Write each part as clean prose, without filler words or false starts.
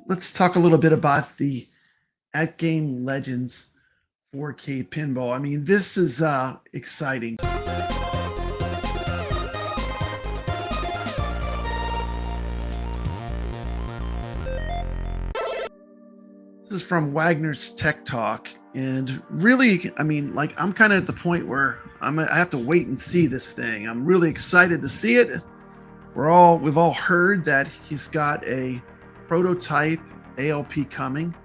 let's talk a little bit about the AtGame Legends 4K pinball. I mean, this is exciting. This is from Wagner's Tech Talk, and really, I mean, like, I'm kind of at the point where I have to wait and see this thing. I'm really excited to see it. We've all heard that he's got a prototype ALP coming.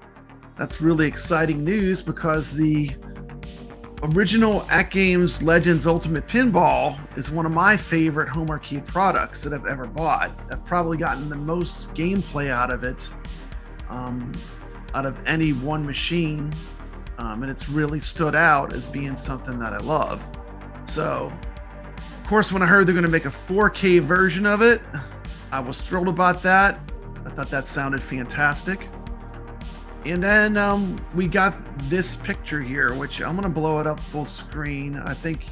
That's really exciting news because the original AtGames Legends Ultimate Pinball is one of my favorite home arcade products that I've ever bought. I've probably gotten the most gameplay out of it, out of any one machine, and it's really stood out as being something that I love. So, of course, when I heard they're going to make a 4K version of it, I was thrilled about that. I thought that sounded fantastic. And then we got this picture here, which I'm going to blow it up full screen. I think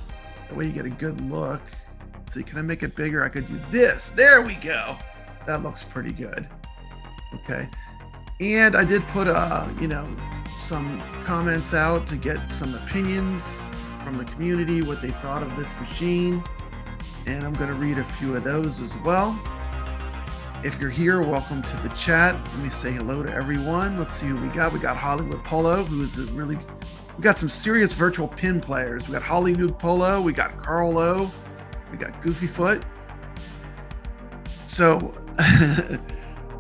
that way you get a good look. Let's see, can I make it bigger? I could do this. There we go. That looks pretty good. Okay. And I did put, some comments out to get some opinions from the community, what they thought of this machine. And I'm going to read a few of those as well. If you're here, welcome to the chat. Let me say hello to everyone. Let's see who we got. We got Hollywood Polo, who is we got some serious virtual pin players. We got Hollywood Polo, we got Carl Lowe, we got Goofy Foot. So,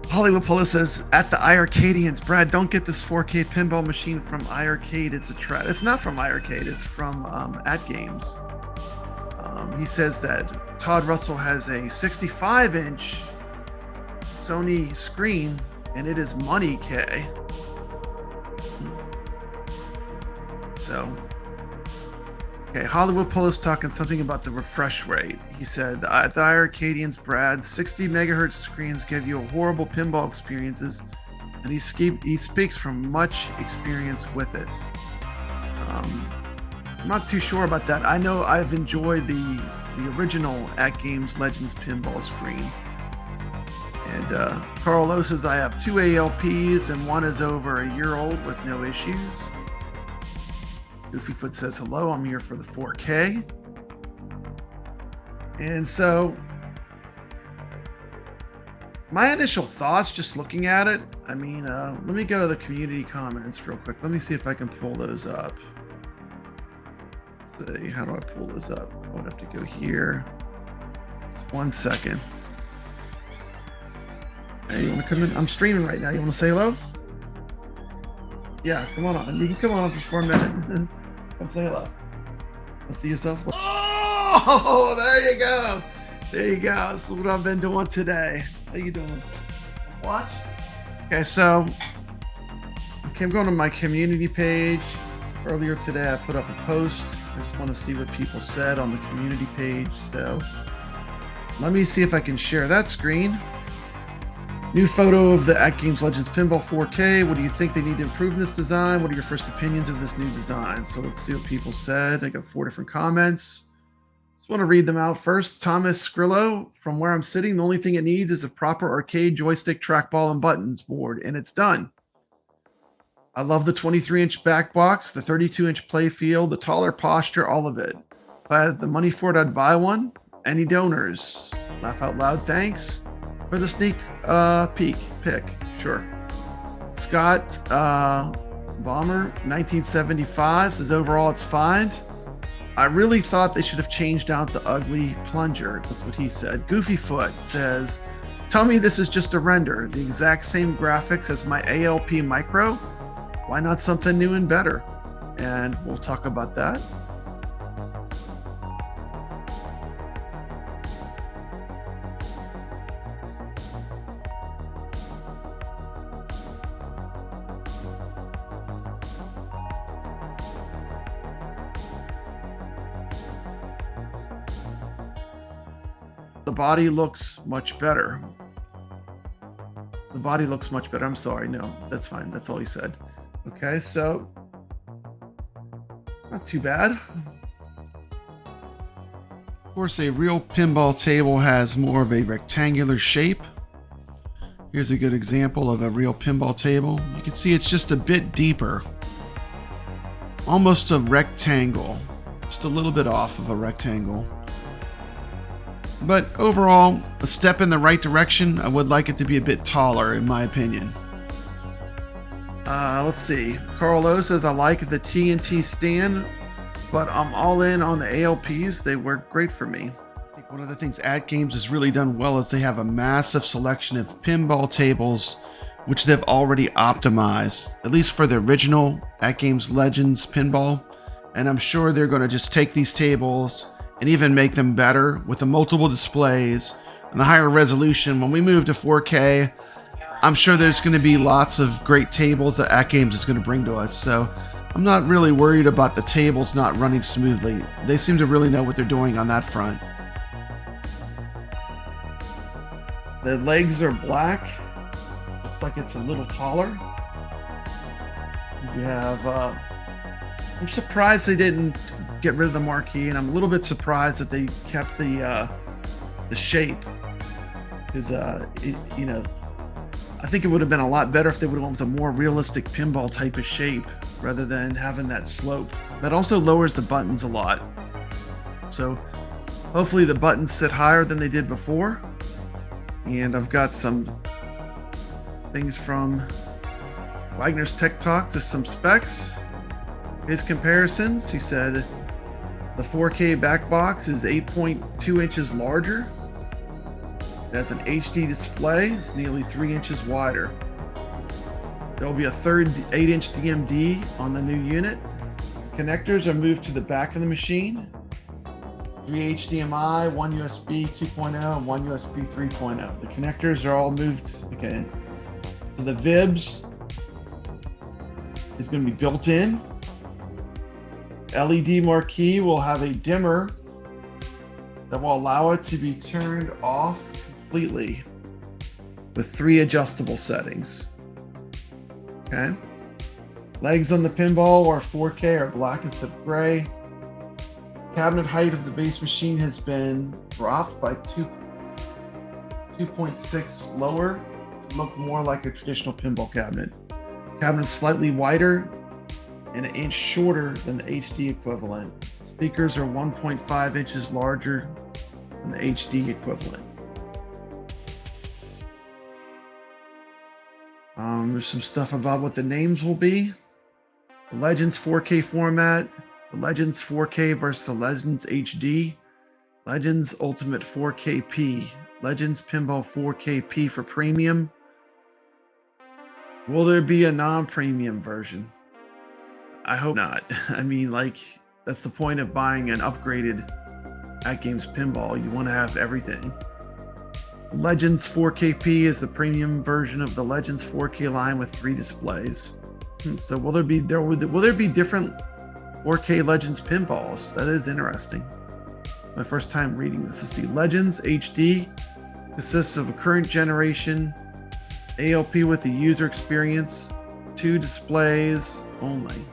Hollywood Polo says, at the iiRcadians, Brad, don't get this 4K pinball machine from iiRcade. It's a trap. It's not from iiRcade. It's from AtGames. He says that Todd Russell has a 65-inch Sony screen, and it is money, K. So, okay, Hollywood Polo's talking something about the refresh rate. He said, at the iiRcadians, Brad, 60 megahertz screens give you horrible pinball experiences, and he speaks from much experience with it. I'm not too sure about that. I know I've enjoyed the original AtGames Legends pinball screen. And Carl Lowe says, I have 2 ALPs and one is over a year old with no issues. Goofyfoot says, hello, I'm here for the 4K. And so, my initial thoughts just looking at it, I mean, let me go to the community comments real quick. Let me see if I can pull those up. Let's see, how do I pull those up? I would have to go here. Just 1 second. Hey, you want to come in? I'm streaming right now. You want to say hello? Yeah, come on. You can come on for a minute. Come say hello. See yourself. Oh, there you go. There you go. This is what I've been doing today. How you doing? Watch. Okay, so I'm going to my community page. Earlier today, I put up a post. I just want to see what people said on the community page. So let me see if I can share that screen. New photo of the AtGames Legends Pinball 4K. What do you think they need to improve in this design? What are your first opinions of this new design? So let's see what people said. I got 4 different comments. Just want to read them out first. Thomas Skrillo, from where I'm sitting, the only thing it needs is a proper arcade joystick, trackball, and buttons board, and it's done. I love the 23-inch back box, the 32-inch play field, the taller posture, all of it. If I had the money for it, I'd buy one. Any donors? Laugh out loud, thanks. For the sneak pick, sure. Scott Bomber, 1975, says overall it's fine. I really thought they should have changed out the ugly plunger. That's what he said. Goofyfoot says, tell me this is just a render. The exact same graphics as my ALP Micro. Why not something new and better? And we'll talk about that. The body looks much better. The body looks much better. I'm sorry. No, that's fine. That's all he said. Okay, so not too bad. Of course, a real pinball table has more of a rectangular shape. Here's a good example of a real pinball table. You can see it's just a bit deeper. Almost a rectangle. Just a little bit off of a rectangle. But overall, a step in the right direction. I would like it to be a bit taller, in my opinion. Let's see. Carlo says, I like the TNT stand, but I'm all in on the ALPs. They work great for me. I think one of the things AtGames has really done well is they have a massive selection of pinball tables, which they've already optimized, at least for the original AtGames Legends pinball. And I'm sure they're going to just take these tables and even make them better with the multiple displays and the higher resolution. When we move to 4K, I'm sure there's going to be lots of great tables that AtGames is going to bring to us. So I'm not really worried about the tables not running smoothly. They seem to really know what they're doing on that front. The legs are black. Looks like it's a little taller. You have, I'm surprised they didn't get rid of the marquee, and I'm a little bit surprised that they kept the shape. Because, you know, I think it would have been a lot better if they would have went with a more realistic pinball type of shape rather than having that slope. That also lowers the buttons a lot. So hopefully the buttons sit higher than they did before. And I've got some things from Wagner's Tech Talk, just some specs. His comparisons, he said the 4K back box is 8.2 inches larger. It has an HD display. It's nearly 3 inches wider. There will be a third 8-inch DMD on the new unit. Connectors are moved to the back of the machine. 3 HDMI, 1 USB 2.0, and 1 USB 3.0. The connectors are all moved again. So the VIBs is going to be built in. LED marquee will have a dimmer that will allow it to be turned off completely with 3 adjustable settings. Okay. Legs on the pinball are 4K, are black instead of gray. Cabinet height of the base machine has been dropped by 2.6 lower to look more like a traditional pinball cabinet. Cabinet is slightly wider and an inch shorter than the HD equivalent. Speakers are 1.5 inches larger than the HD equivalent. There's some stuff about what the names will be. The Legends 4K format, the Legends 4K versus the Legends HD, Legends Ultimate 4KP, Legends Pinball 4KP for premium. Will there be a non-premium version? I hope not. I mean, like, that's the point of buying an upgraded AtGames Pinball. You want to have everything. Legends 4KP is the premium version of the Legends 4K line with 3 displays. So will there be different 4K Legends pinballs? That is interesting. My first time reading this. Let's see. Legends HD consists of a current generation ALP with the user experience, 2 displays only.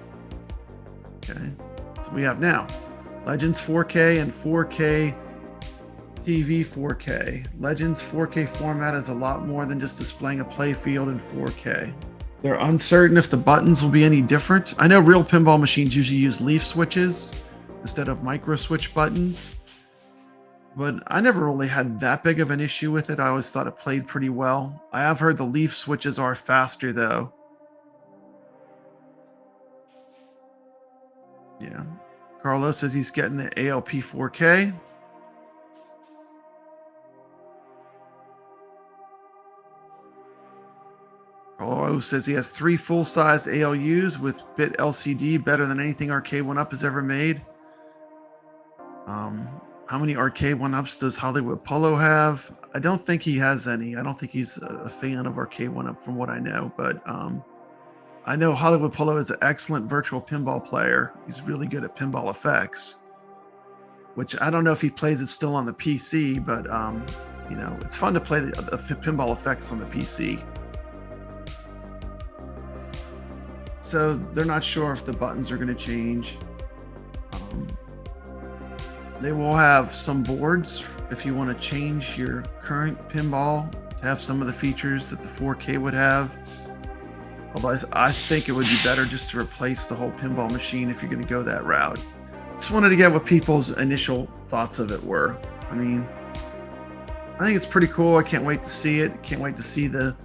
Okay, so we have now Legends 4K and 4K TV 4K. Legends 4K format is a lot more than just displaying a play field in 4K. They're uncertain if the buttons will be any different. I know real pinball machines usually use leaf switches instead of micro switch buttons, but I never really had that big of an issue with it. I always thought it played pretty well. I have heard the leaf switches are faster though. Yeah. Carlos says he's getting the ALP 4K. Carlos says he has 3 full-size ALUs with bit LCD, better than anything Arcade 1-Up has ever made. How many Arcade 1-Ups does Hollywood Polo have? I don't think he has any. I don't think he's a fan of Arcade 1-Up from what I know, but I know Hollywood Polo is an excellent virtual pinball player. He's really good at pinball effects, which I don't know if he plays it still on the PC, but you know, it's fun to play the pinball effects on the PC. So they're not sure if the buttons are going to change. They will have some boards if you want to change your current pinball to have some of the features that the 4K would have. Although I think it would be better just to replace the whole pinball machine if you're going to go that route. Just wanted to get what people's initial thoughts of it were. I mean, I think it's pretty cool. I can't wait to see it. Can't wait to see the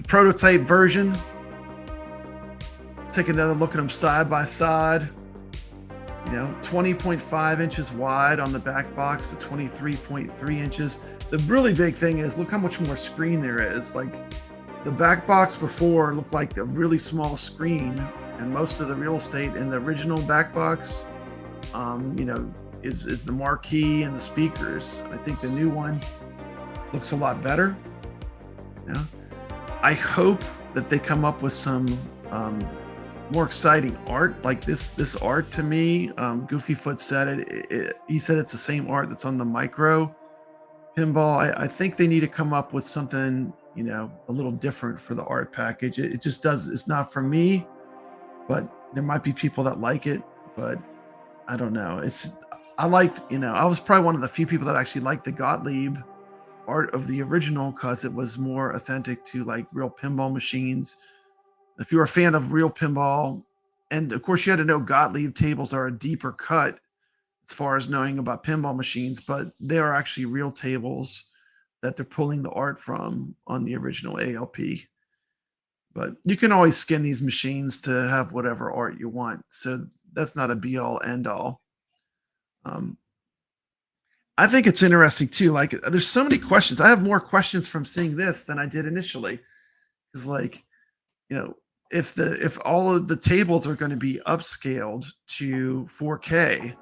prototype version. Let's take another look at them side by side. You know, 20.5 inches wide on the back box to 23.3 inches. The really big thing is, look how much more screen there is. Like, the back box before looked like a really small screen, and most of the real estate in the original back box, you know, is the marquee and the speakers. I think the new one looks a lot better. Yeah. I hope that they come up with some more exciting art. Like this art to me, Goofyfoot said it. He said it's the same art that's on the micro pinball. I think they need to come up with something, you know, a little different for the art package. It just does. It's not for me, but there might be people that like it. But I don't know. I liked, you know, I was probably one of the few people that actually liked the Gottlieb art of the original because it was more authentic to like real pinball machines. If you're a fan of real pinball, and of course you had to know Gottlieb tables are a deeper cut as far as knowing about pinball machines, but they are actually real tables that they're pulling the art from on the original ALP. But you can always skin these machines to have whatever art you want. So that's not a be all end all. I think it's interesting too. Like, there's so many questions. I have more questions from seeing this than I did initially. Because, like, you know, if all of the tables are going to be upscaled to 4K,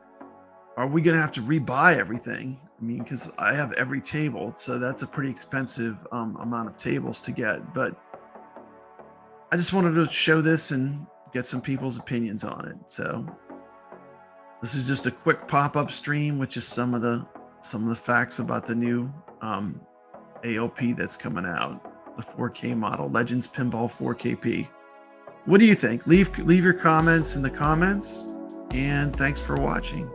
are we going to have to rebuy everything? I mean, because I have every table, so that's a pretty expensive amount of tables to get. But I just wanted to show this and get some people's opinions on it. So this is just a quick pop-up stream, which is some of the facts about the new ALP that's coming out, the 4K model, Legends Pinball 4KP. What do you think? Leave your comments in the comments, and thanks for watching.